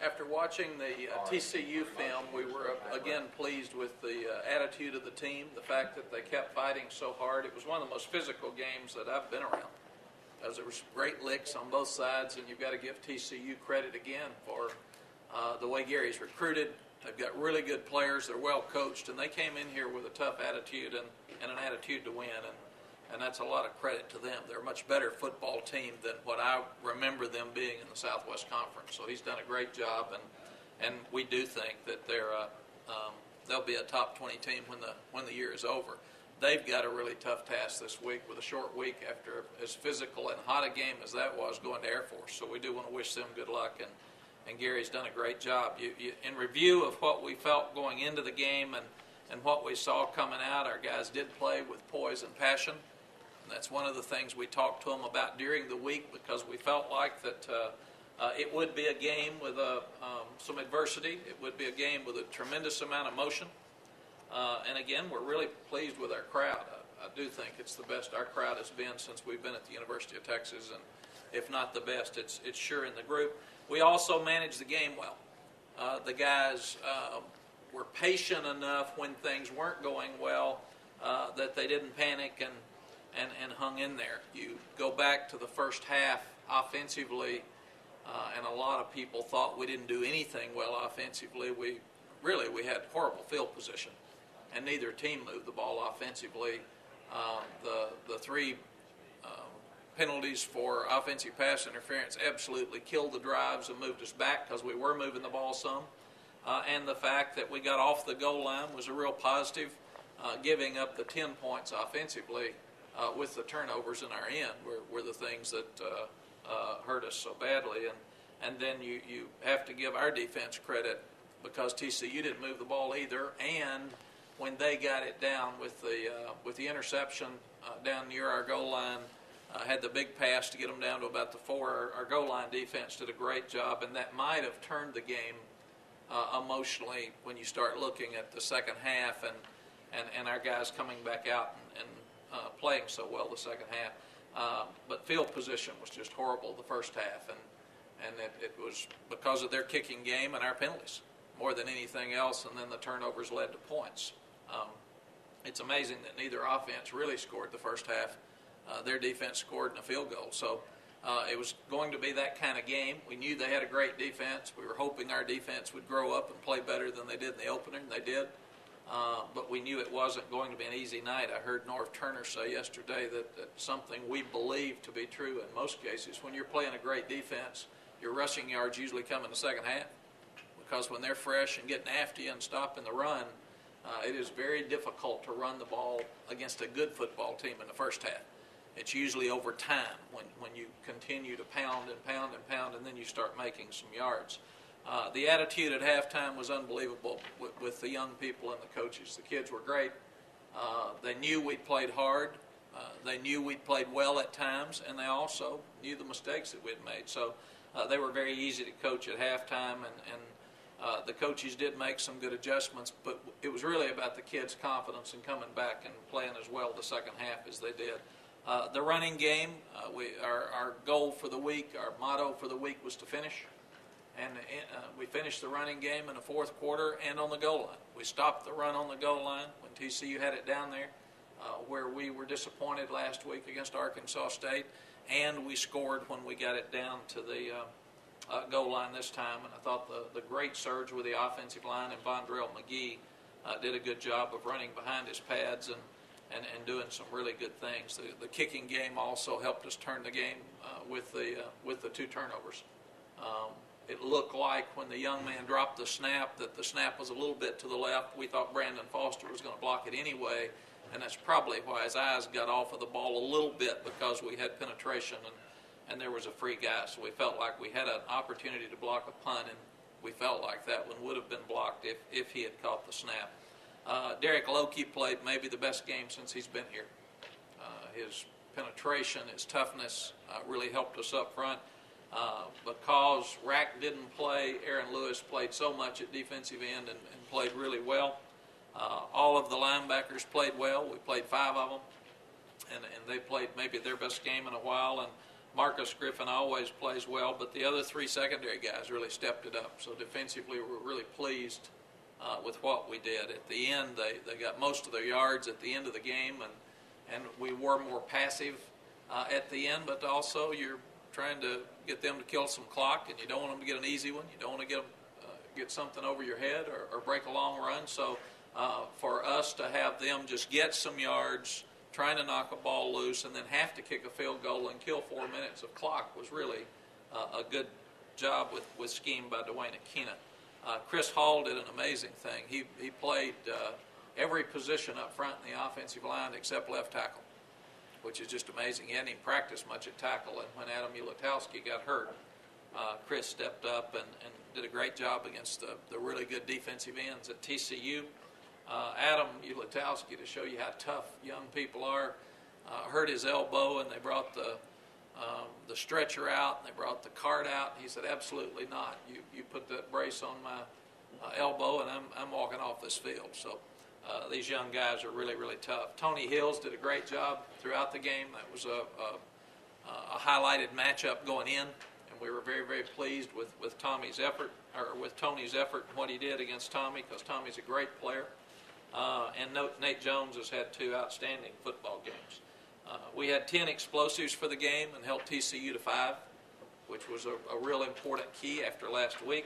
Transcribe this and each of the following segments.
After watching the TCU film, we were again pleased with the attitude of the team, the fact that they kept fighting so hard. It was one of the most physical games that I've been around, as there was great licks on both sides, and you've got to give TCU credit again for the way Gary's recruited. They've got really good players. They're well coached, and they came in here with a tough attitude and an attitude to win, and that's a lot of credit to them. They're a much better football team than what I remember them being in the Southwest Conference. So he's done a great job, and we do think that they'll be a top 20 team when the year is over. They've got a really tough task this week with a short week after as physical and hot a game as that was going to Air Force. So we do want to wish them good luck, and Gary's done a great job. In review of what we felt going into the game and what we saw coming out, our guys did play with poise and passion. That's one of the things we talked to them about during the week, because we felt like that it would be a game with some adversity. It would be a game with a tremendous amount of motion. And again, we're really pleased with our crowd. I do think it's the best our crowd has been since we've been at the University of Texas, and if not the best, it's sure in the group. We also managed the game well. The guys were patient enough when things weren't going well that they didn't panic and hung in there. You go back to the first half offensively, and a lot of people thought we didn't do anything well offensively. We had horrible field position, and neither team moved the ball offensively. The three penalties for offensive pass interference absolutely killed the drives and moved us back, because we were moving the ball some. And the fact that we got off the goal line was a real positive. Giving up the 10 points offensively with the turnovers in our end were the things that hurt us so badly. And then you have to give our defense credit, because TCU didn't move the ball either. And when they got it down with the interception down near our goal line, had the big pass to get them down to about the 4. Our goal line defense did a great job, and that might have turned the game emotionally when you start looking at the second half and our guys coming back out and playing so well the second half. But field position was just horrible the first half, and it was because of their kicking game and our penalties more than anything else, and then the turnovers led to points. It's amazing that neither offense really scored the first half. Their defense scored in a field goal. So it was going to be that kind of game. We knew they had a great defense. We were hoping our defense would grow up and play better than they did in the opener, and they did. But we knew it wasn't going to be an easy night. I heard North Turner say yesterday that something we believe to be true in most cases. When you're playing a great defense, your rushing yards usually come in the second half, because when they're fresh and getting after you and stopping the run, it is very difficult to run the ball against a good football team in the first half. It's usually over time when you continue to pound and pound and pound, and then you start making some yards. The attitude at halftime was unbelievable with the young people and the coaches. The kids were great. They knew we played hard. They knew we played well at times, and they also knew the mistakes that we had made. So they were very easy to coach at halftime, and the coaches did make some good adjustments, but it was really about the kids' confidence in coming back and playing as well the second half as they did. The running game, our goal for the week, our motto for the week was to finish. And we finished the running game in the fourth quarter and on the goal line. We stopped the run on the goal line when TCU had it down there, where we were disappointed last week against Arkansas State, and we scored when we got it down to the goal line this time. And I thought the great surge with the offensive line and Vondrell McGee did a good job of running behind his pads and doing some really good things. The kicking game also helped us turn the game with the 2 turnovers. It looked like when the young man dropped the snap that the snap was a little bit to the left. We thought Brandon Foster was going to block it anyway, and that's probably why his eyes got off of the ball a little bit, because we had penetration and there was a free guy. So we felt like we had an opportunity to block a punt, and we felt like that one would have been blocked if he had caught the snap. Derek Lokey played maybe the best game since he's been here. His penetration, his toughness really helped us up front. Because Rack didn't play, Aaron Lewis played so much at defensive end and played really well. All of the linebackers played well. We played 5 of them, and they played maybe their best game in a while. And Marcus Griffin always plays well, but the other three secondary guys really stepped it up. So defensively, we're really pleased with what we did. At the end, they got most of their yards at the end of the game, and we were more passive at the end, but also you're trying to get them to kill some clock, and you don't want them to get an easy one. You don't want to get something over your head or break a long run. So for us to have them just get some yards, trying to knock a ball loose, and then have to kick a field goal and kill 4 minutes of clock was really a good job with scheme by Dwayne Akina. Chris Hall did an amazing thing. He played every position up front in the offensive line except left tackle, which is just amazing. He hadn't even practiced much at tackle, and when Adam Ulatowski got hurt, Chris stepped up and did a great job against the really good defensive ends at TCU. Adam Ulatowski, to show you how tough young people are, hurt his elbow, and they brought the stretcher out, and they brought the cart out. He said, absolutely not. You put that brace on my elbow, and I'm walking off this field. So these young guys are really, really tough. Tony Hills did a great job throughout the game. That was a highlighted matchup going in, and we were very, very pleased with Tony's effort and what he did against Tommy, because Tommy's a great player. And Nate Jones has had 2 outstanding football games. We had 10 explosives for the game and held TCU to 5, which was a real important key after last week.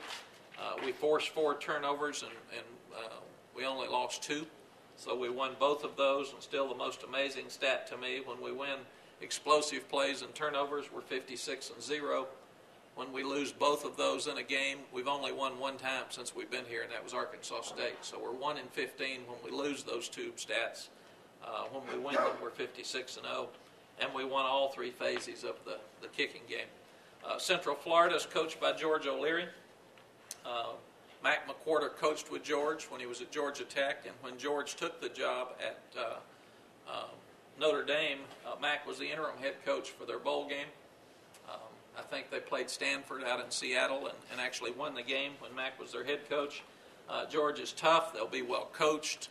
We forced 4 turnovers, and we only lost 2. So we won both of those, and still the most amazing stat to me, when we win explosive plays and turnovers, we're 56-0. When we lose both of those in a game, we've only won 1 time since we've been here, and that was Arkansas State. So we're 1-15 when we lose those 2 stats. When we win them, we're 56-0, and we won all 3 phases of the kicking game. Central Florida is coached by George O'Leary. Mac McWhorter coached with George when he was at Georgia Tech, and when George took the job at Notre Dame, Mac was the interim head coach for their bowl game. I think they played Stanford out in Seattle and actually won the game when Mac was their head coach. George is tough. They'll be well coached.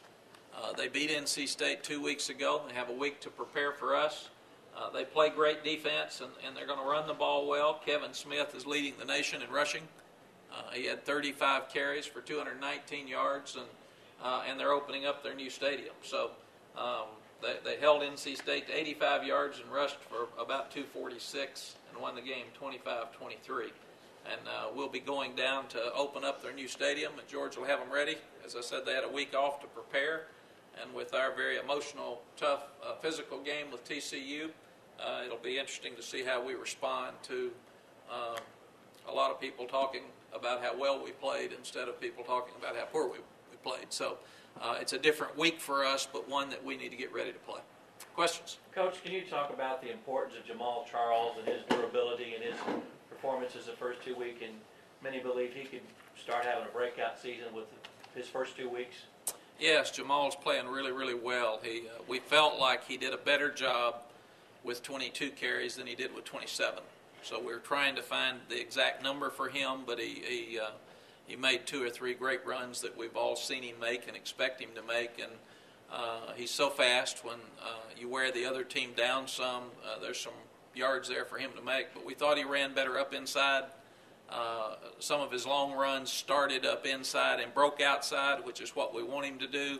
They beat NC State 2 weeks ago. They have a week to prepare for us. They play great defense, and they're going to run the ball well. Kevin Smith is leading the nation in rushing. He had 35 carries for 219 yards, and they're opening up their new stadium. So they held NC State to 85 yards and rushed for about 246 and won the game 25-23. And we'll be going down to open up their new stadium, and George will have them ready. As I said, they had a week off to prepare. And with our very emotional, tough, physical game with TCU, it'll be interesting to see how we respond to a lot of people talking about how well we played instead of people talking about how poor we played. So it's a different week for us, but one that we need to get ready to play. Questions? Coach, can you talk about the importance of Jamal Charles and his durability and his performances the first 2 weeks? And many believe he could start having a breakout season with his first 2 weeks. Yes, Jamal's playing really, really well. We felt like he did a better job with 22 carries than he did with 27. So we're trying to find the exact number for him, but he made 2 or 3 great runs that we've all seen him make and expect him to make. And he's so fast. When you wear the other team down some, there's some yards there for him to make. But we thought he ran better up inside. Some of his long runs started up inside and broke outside, which is what we want him to do,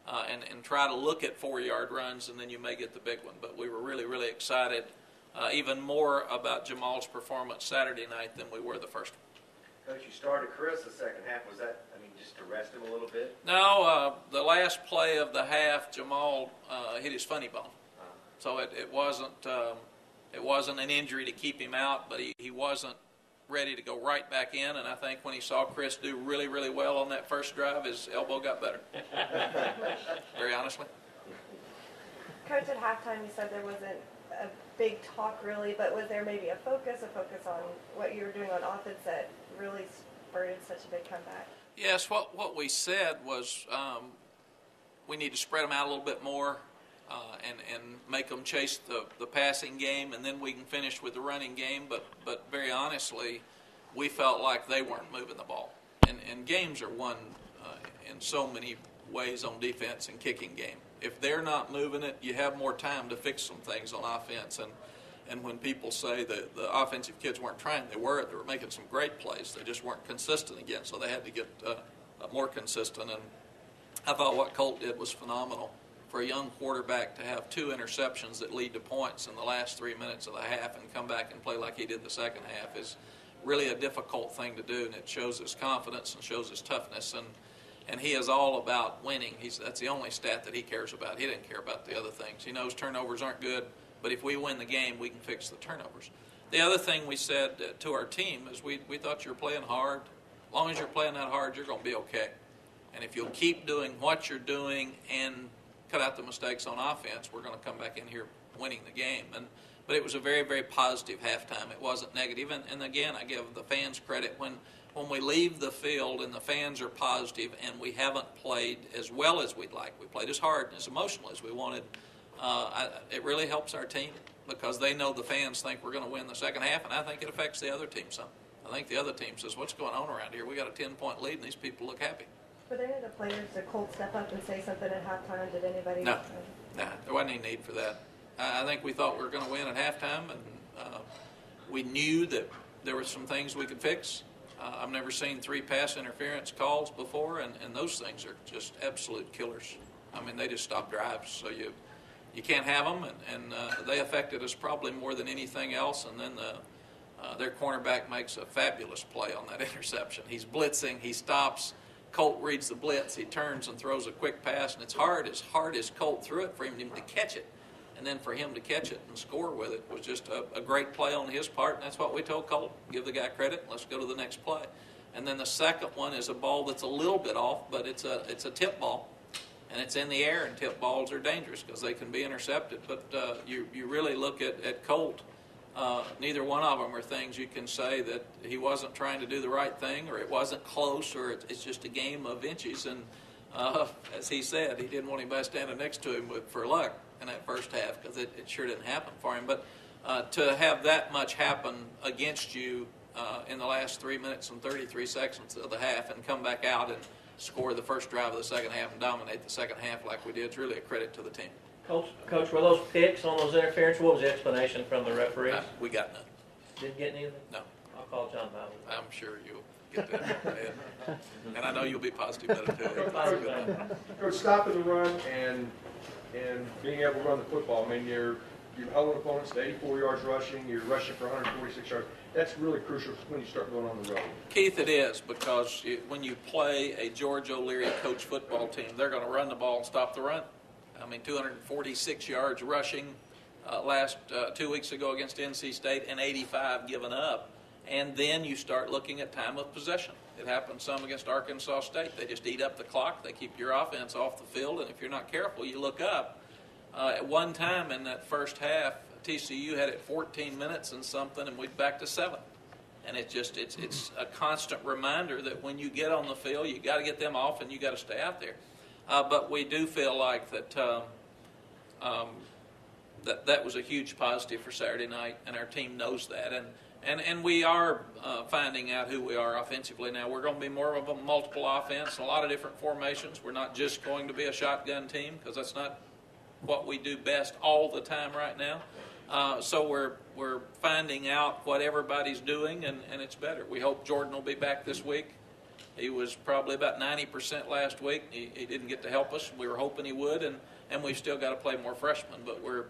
and try to look at 4-yard runs, and then you may get the big one. But we were really, really excited, even more about Jamal's performance Saturday night than we were the first one. Coach, you started Chris the second half. Was that, just to rest him a little bit? No, the last play of the half, Jamal hit his funny bone. So it wasn't an injury to keep him out, but he wasn't ready to go right back in, and I think when he saw Chris do really, really well on that first drive, his elbow got better. Very honestly. Coach, at halftime you said there wasn't a big talk really, but was there maybe a focus on what you were doing on offense that really spurred such a big comeback? Yes, what we said was we need to spread them out a little bit more and make them chase the passing game, and then we can finish with the running game. But very honestly, we felt like they weren't moving the ball. And games are won in so many ways on defense and kicking game. If they're not moving it, you have more time to fix some things on offense. And when people say that the offensive kids weren't trying, they were. They were making some great plays. They just weren't consistent again, so they had to get more consistent. And I thought what Colt did was phenomenal. For a young quarterback to have 2 interceptions that lead to points in the last 3 minutes of the half and come back and play like he did the second half is really a difficult thing to do, and it shows his confidence and shows his toughness. And he is all about winning. That's the only stat that he cares about. He didn't care about the other things. He knows turnovers aren't good, but if we win the game, we can fix the turnovers. The other thing we said to our team is we thought you were playing hard. As long as you're playing that hard, you're going to be okay. And if you'll keep doing what you're doing and cut out the mistakes on offense, we're going to come back in here winning the game. But it was a very, very positive halftime. It wasn't negative. And again, I give the fans credit. When we leave the field and the fans are positive and we haven't played as well as we'd like, we played as hard and as emotional as we wanted, it really helps our team because they know the fans think we're going to win the second half, and I think it affects the other team some. I think the other team says, what's going on around here? We got a 10-point lead, and these people look happy. Were there any of the players, did Colt step up and say something at halftime? Did anybody? No, there wasn't any need for that. I think we thought we were going to win at halftime, and we knew that there were some things we could fix. I've never seen 3 pass interference calls before, and those things are just absolute killers. I mean, they just stop drives, so you can't have them, and they affected us probably more than anything else. And then their cornerback makes a fabulous play on that interception. He's blitzing, he stops. Colt reads the blitz, he turns and throws a quick pass, and it's hard as Colt threw it for him to catch it. And then for him to catch it and score with it was just a great play on his part, and that's what we told Colt. Give the guy credit, let's go to the next play. And then the second one is a ball that's a little bit off, but it's a tip ball, and it's in the air, and tip balls are dangerous because they can be intercepted. But you really look at Colt, neither one of them are things you can say that he wasn't trying to do the right thing or it wasn't close or it's just a game of inches. And as he said, he didn't want anybody standing next to him for luck in that first half because it sure didn't happen for him. But to have that much happen against you in the last 3 minutes and 33 seconds of the half and come back out and score the first drive of the second half and dominate the second half like we did is really a credit to the team. Coach, were those picks on those interference? What was the explanation from the referees? We got none. Didn't get anything? No. I'll call John Bowden. I'm sure you'll get that. And I know you'll be positive about it too. Coach, stopping the run and being able to run the football. I mean, you're holding opponents to 84 yards rushing. You're rushing for 146 yards. That's really crucial when you start going on the road. Keith, it is because when you play a George O'Leary coach football team, they're going to run the ball and stop the run. I mean, 246 yards rushing last 2 weeks ago against NC State and 85 given up. And then you start looking at time of possession. It happened some against Arkansas State. They just eat up the clock. They keep your offense off the field. And if you're not careful, you look up. At one time in that first half, TCU had it 14 minutes and something, and we'd back to 7. And it's a constant reminder that when you get on the field, you got to get them off and you got to stay out there. But we do feel like that that was a huge positive for Saturday night, and our team knows that. And we are finding out who we are offensively now. We're going to be more of a multiple offense, a lot of different formations. We're not just going to be a shotgun team because that's not what we do best all the time right now. So we're finding out what everybody's doing, and it's better. We hope Jordan will be back this week. He was probably about 90% last week. He didn't get to help us. We were hoping he would, and we've still got to play more freshmen. But we're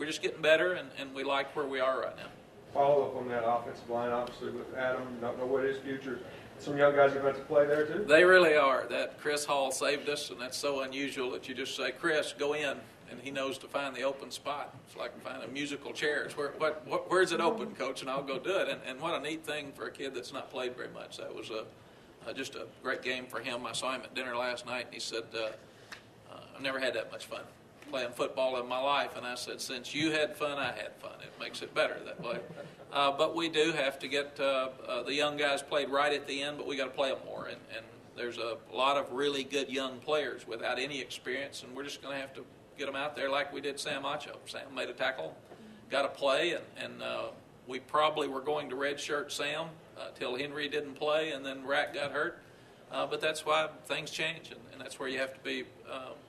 just getting better, and we like where we are right now. Follow up on that offensive line, obviously, with Adam. Don't know what his future. Some young guys are going to play there, too? They really are. That Chris Hall saved us, and that's so unusual that you just say, Chris, go in, and he knows to find the open spot. It's like finding musical chairs. Where's it open, Coach, and I'll go do it. And what a neat thing for a kid that's not played very much. That was just a great game for him. I saw him at dinner last night, and he said, I've never had that much fun playing football in my life. And I said, since you had fun, I had fun. It makes it better that way. But we do have to get the young guys played right at the end, but we got to play them more. And there's a lot of really good young players without any experience, and we're just going to have to get them out there like we did Sam Acho. Sam made a tackle, got to play, and we probably were going to redshirt Sam till Henry didn't play, and then Rack got hurt. But that's why things change, and that's where you have to be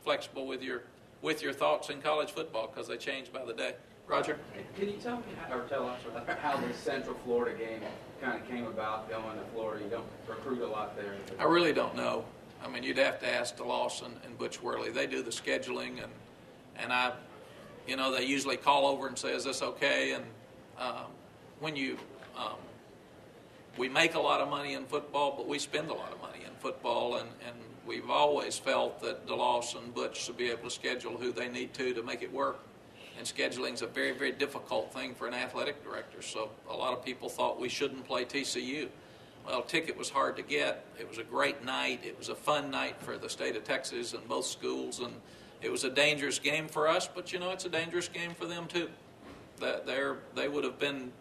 flexible with your thoughts in college football because they change by the day. Roger? Can you tell me, or tell us, how the Central Florida game kind of came about going to Florida? You don't recruit a lot there. I really don't know. I mean, you'd have to ask DeLawson and Butch Worley. They do the scheduling, and I, you know, they usually call over and say, is this okay? And when you, we make a lot of money in football, but we spend a lot of money in football, and we've always felt that DeLawson and Butch should be able to schedule who they need to make it work. And scheduling is a very, very difficult thing for an athletic director. So a lot of people thought we shouldn't play TCU. Well, ticket was hard to get. It was a great night. It was a fun night for the state of Texas and both schools, and it was a dangerous game for us. But you know, it's a dangerous game for them too. They would have been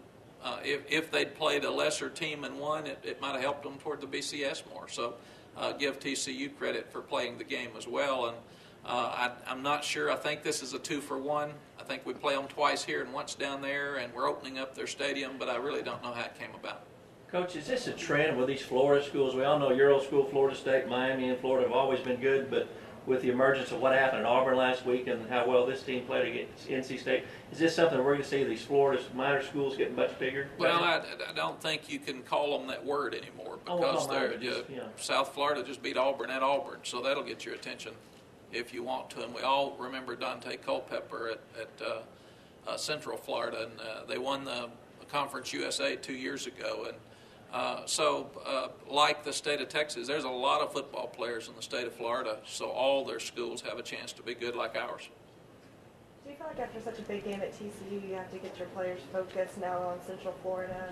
if they'd played a lesser team and won, it might have helped them toward the BCS more. So give TCU credit for playing the game as well. And I'm not sure. I think this is a 2-for-1. I think we play them twice here and once down there, and we're opening up their stadium. But I really don't know how it came about. Coach, is this a trend with these Florida schools? We all know your old school, Florida State, Miami, and Florida have always been good, but with the emergence of what happened in Auburn last week and how well this team played against NC State, is this something we're going to see these Florida minor schools getting much bigger? Well, I don't think you can call them that word anymore because South Florida just beat Auburn at Auburn, so that'll get your attention if you want to. And we all remember Dante Culpepper at Central Florida, and they won the Conference USA 2 years ago. And like the state of Texas, there's a lot of football players in the state of Florida, so all their schools have a chance to be good like ours. Do you feel like after such a big game at TCU, you have to get your players focused now on Central Florida,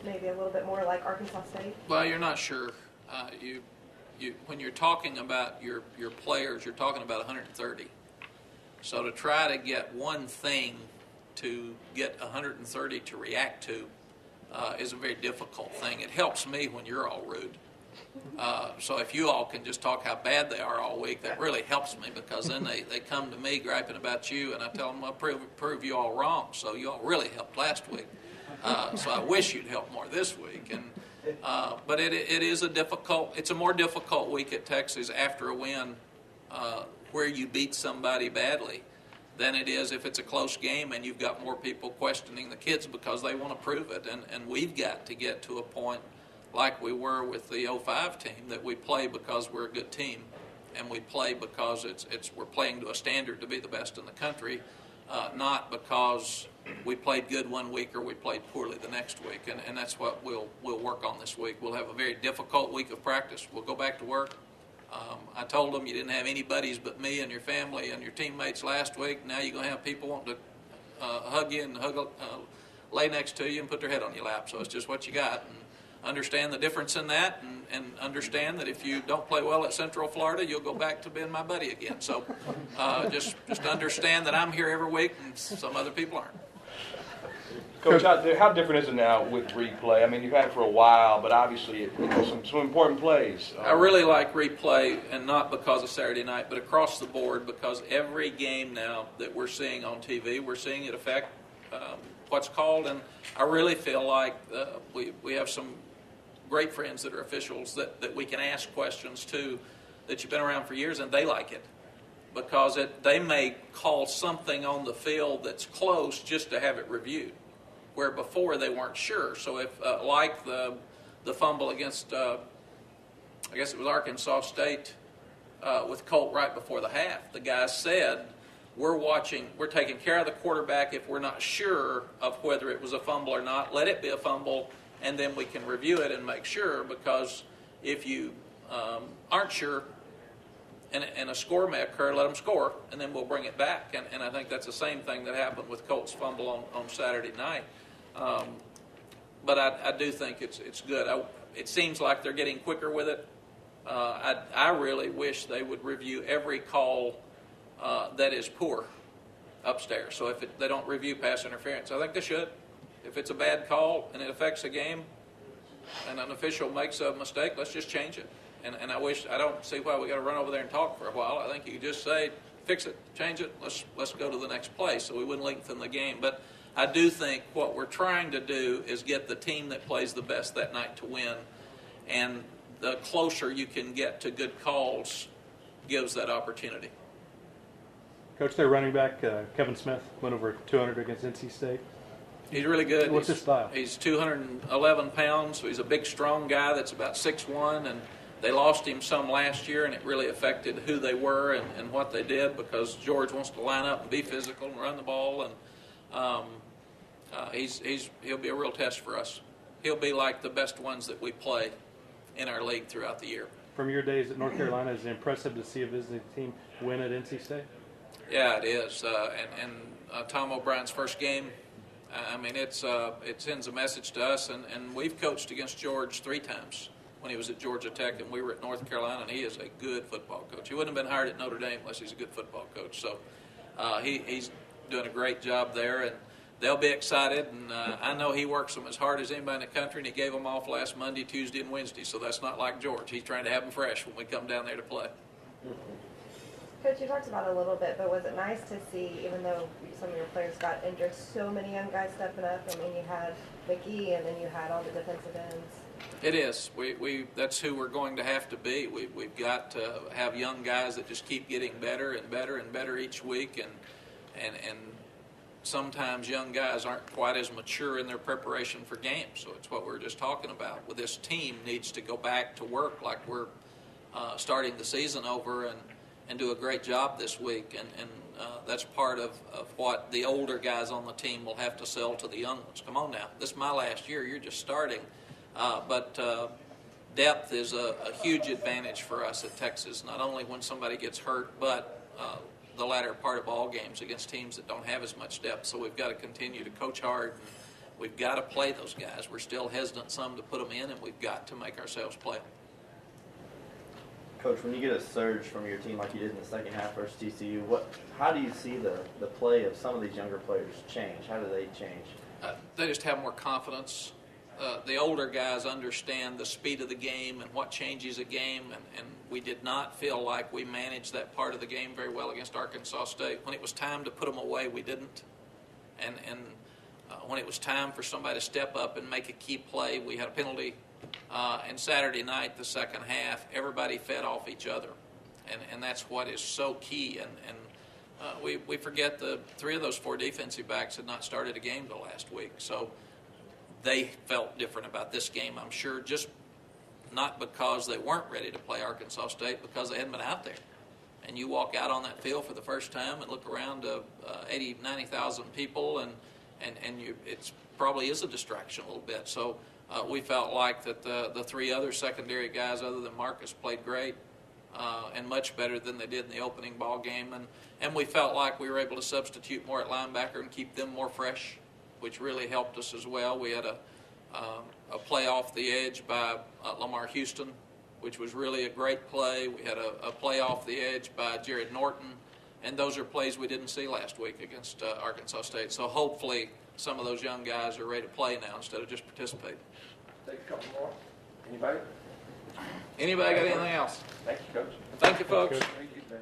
maybe a little bit more like Arkansas State? Well, you're not sure. When you're talking about your players, you're talking about 130. So to try to get one thing to get 130 to react to is a very difficult thing. It helps me when you're all rude. So if you all can just talk how bad they are all week, that really helps me, because then they come to me griping about you, and I tell them, I'll prove you all wrong. So you all really helped last week. So I wish you'd help more this week. But it is it's a more difficult week at Texas after a win where you beat somebody badly than it is if it's a close game and you've got more people questioning the kids because they want to prove it. And we've got to get to a point like we were with the 05 team, that we play because we're a good team, and we play because we're playing to a standard to be the best in the country, not because we played good one week or we played poorly the next week. And that's what we'll work on this week. We'll have a very difficult week of practice. We'll go back to work. I told them you didn't have any buddies but me and your family and your teammates last week. Now you're going to have people wanting to hug you and lay next to you and put their head on your lap. So it's just what you got. And understand the difference in that, and understand that if you don't play well at Central Florida, you'll go back to being my buddy again. So just understand that I'm here every week and some other people aren't. Coach, how different is it now with replay? I mean, you've had it for a while, but obviously some important plays. I really like replay, and not because of Saturday night, but across the board, because every game now that we're seeing on TV, we're seeing it affect what's called. And I really feel like we have some great friends that are officials that we can ask questions to that you've been around for years, and they like it. Because they may call something on the field that's close just to have it reviewed, where before they weren't sure. So if, like the fumble against, I guess it was Arkansas State with Colt right before the half, the guy said, we're taking care of the quarterback if we're not sure of whether it was a fumble or not. Let it be a fumble, and then we can review it and make sure, because if you aren't sure, and a score may occur, let them score, and then we'll bring it back. And I think that's the same thing that happened with Colt's fumble on Saturday night. But I do think it's good. It seems like they're getting quicker with it. I really wish they would review every call that is poor upstairs. So if they don't review pass interference, I think they should. If it's a bad call and it affects a game and an official makes a mistake, let's just change it. And I don't see why we got to run over there and talk for a while. I think you could just say, fix it, change it, let's go to the next play, so we wouldn't lengthen the game. But I do think what we're trying to do is get the team that plays the best that night to win. And the closer you can get to good calls gives that opportunity. Coach, their running back, Kevin Smith, went over 200 against NC State. He's really good. What's his style? He's 211 pounds, so he's a big, strong guy that's about 6'1", and they lost him some last year, and it really affected who they were and what they did because George wants to line up and be physical and run the ball, and he'll be a real test for us. He'll be like the best ones that we play in our league throughout the year. From your days at North Carolina, is it impressive to see a visiting team win at NC State? Yeah, it is. Tom O'Brien's first game, I mean, it sends a message to us, and we've coached against George 3 times when he was at Georgia Tech, and we were at North Carolina, and he is a good football coach. He wouldn't have been hired at Notre Dame unless he's a good football coach. So he's doing a great job there, and they'll be excited. And I know he works them as hard as anybody in the country, and he gave them off last Monday, Tuesday, and Wednesday. So that's not like George. He's trying to have them fresh when we come down there to play. Coach, you talked about it a little bit, but was it nice to see, even though some of your players got injured, so many young guys stepping up? I mean, you had McGee, and then you had all the defensive ends. It is. That's who we're going to have to be. We've got to have young guys that just keep getting better and better and better each week, and sometimes young guys aren't quite as mature in their preparation for games. So it's what we were just talking about. Well, this team needs to go back to work like we're starting the season over and do a great job this week, and that's part of what the older guys on the team will have to sell to the young ones. Come on now, this is my last year, you're just starting. But depth is a huge advantage for us at Texas, not only when somebody gets hurt, but the latter part of all games against teams that don't have as much depth. So we've got to continue to coach hard, and we've got to play those guys. We're still hesitant some to put them in, and we've got to make ourselves play them. Coach, when you get a surge from your team like you did in the second half versus TCU, how do you see the play of some of these younger players change? How do they change? They just have more confidence. The older guys understand the speed of the game and what changes a game, and we did not feel like we managed that part of the game very well against Arkansas State. When it was time to put them away, we didn't. And when it was time for somebody to step up and make a key play, we had a penalty. And Saturday night, the second half, everybody fed off each other. And that's what is so key. And we forget the 3 of those 4 defensive backs had not started a game till last week. So they felt different about this game, I'm sure, just not because they weren't ready to play Arkansas State, because they hadn't been out there. And you walk out on that field for the first time and look around 80,000, 90,000 people, and it probably is a distraction a little bit. So we felt like that the 3 other secondary guys other than Marcus played great and much better than they did in the opening ball game. And we felt like we were able to substitute more at linebacker and keep them more fresh, which really helped us as well. We had a play off the edge by Lamar Houston, which was really a great play. We had a play off the edge by Jared Norton, and those are plays we didn't see last week against Arkansas State. So hopefully some of those young guys are ready to play now instead of just participate. Take a couple more. Anybody? Anybody got anything else? Thank you, Coach. Thank you, folks. Thank you, man.